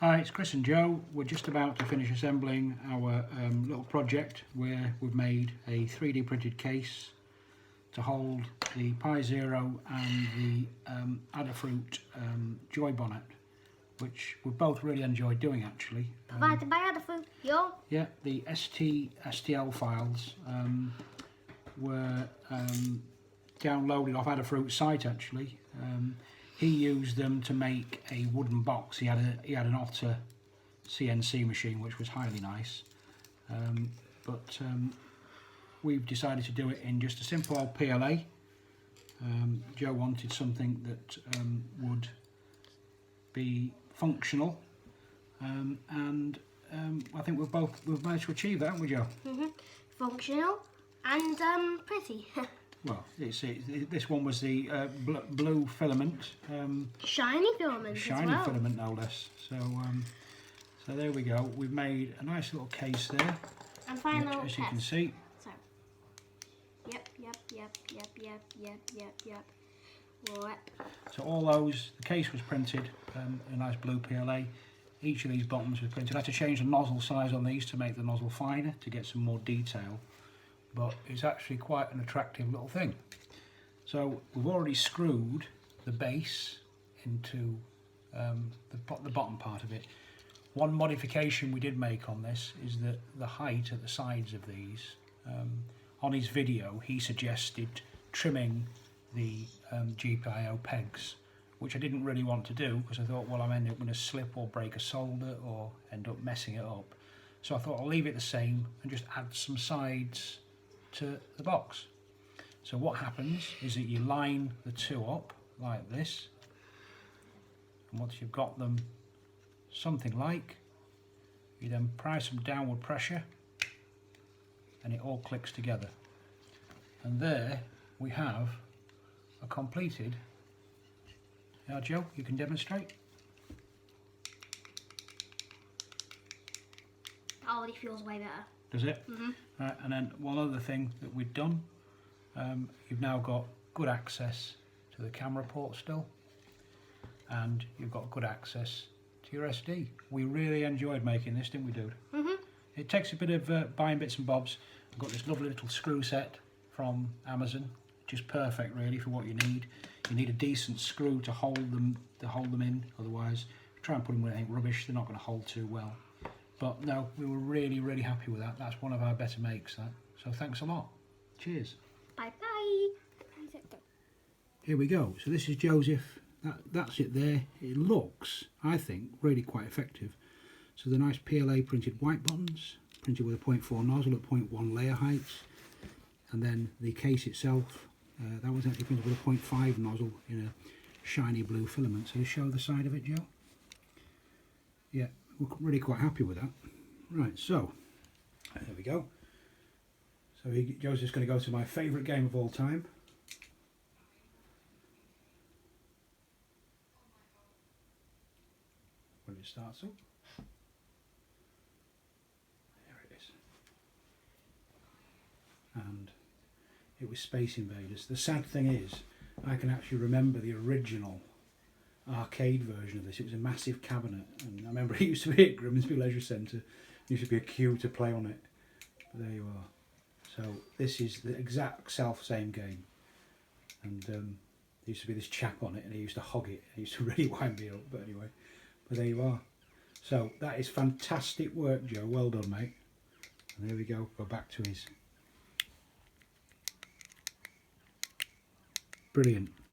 Hi, it's Chris and Joe. We're just about to finish assembling our little project where we've made a 3D printed case to hold the Pi Zero and the ADAFRUIT Joy Bonnet, which we've both really enjoyed doing actually. Provided by ADAFRUIT, yo. Yeah, the STL files were downloaded off ADAFRUIT's site actually. He used them to make a wooden box. He had an Otter CNC machine, which was highly nice. But we've decided to do it in just a simple old PLA. Joe wanted something that would be functional, and I think we've managed to achieve that, haven't we, Joe? Functional and pretty. Well, this one was the blue filament. Shiny filament Shiny as well. filament, no less. So, so there we go. We've made a nice little case there. And final which, as you test. can see. So, yep. So all those, the case was printed in a nice blue PLA. Each of these buttons was printed. I had to change the nozzle size on these to make the nozzle finer to get some more detail. But it's actually quite an attractive little thing. So we've already screwed the base into the bottom part of it. One modification we did make on this is that the height at the sides of these, on his video he suggested trimming the GPIO pegs, which I didn't really want to do because I thought, well, I'm ending up going to slip or break a solder or end up messing it up. So I thought I'll leave it the same and just add some sides to the box. So what happens is that you line the two up like this, and once you've got them something like, you then apply some downward pressure and it all clicks together, and there we have a completed. Now Joe, you can demonstrate. Oh, it feels way better. Does it? Right, and then one other thing that we've done, you've now got good access to the camera port still, and you've got good access to your SD. We really enjoyed making this, didn't we, dude? It takes a bit of buying bits and bobs. I've got this lovely little screw set from Amazon, just perfect really for what you need. You need a decent screw to hold them in, otherwise if you try and put them with anything rubbish, they're not going to hold too well. But no, we were really happy with that. That's one of our better makes, that. So thanks a lot. Cheers. Bye bye. Here we go. So this is Joseph. That's it there. It looks, I think, really quite effective. So the nice PLA printed white buttons, printed with a 0.4 nozzle at 0.1 layer heights. And then the case itself, that was actually printed with a 0.5 nozzle in a shiny blue filament. So you show the side of it, Joe? Yeah. We're really quite happy with that. Right, so there we go. So Joe's just going to go to my favourite game of all time. When it starts up. There it is. And it was Space Invaders. The sad thing is, I can actually remember the original arcade version of this. It was a massive cabinet, and I remember it used to be at Grimsby Leisure Centre. There used to be a queue to play on it. But there you are. So this is the exact same game, and there used to be this chap on it, and he used to hog it. He used to really wind me up. But anyway, but there you are. So that is fantastic work, Joe. Well done, mate. And there we go. Go back to his. Brilliant.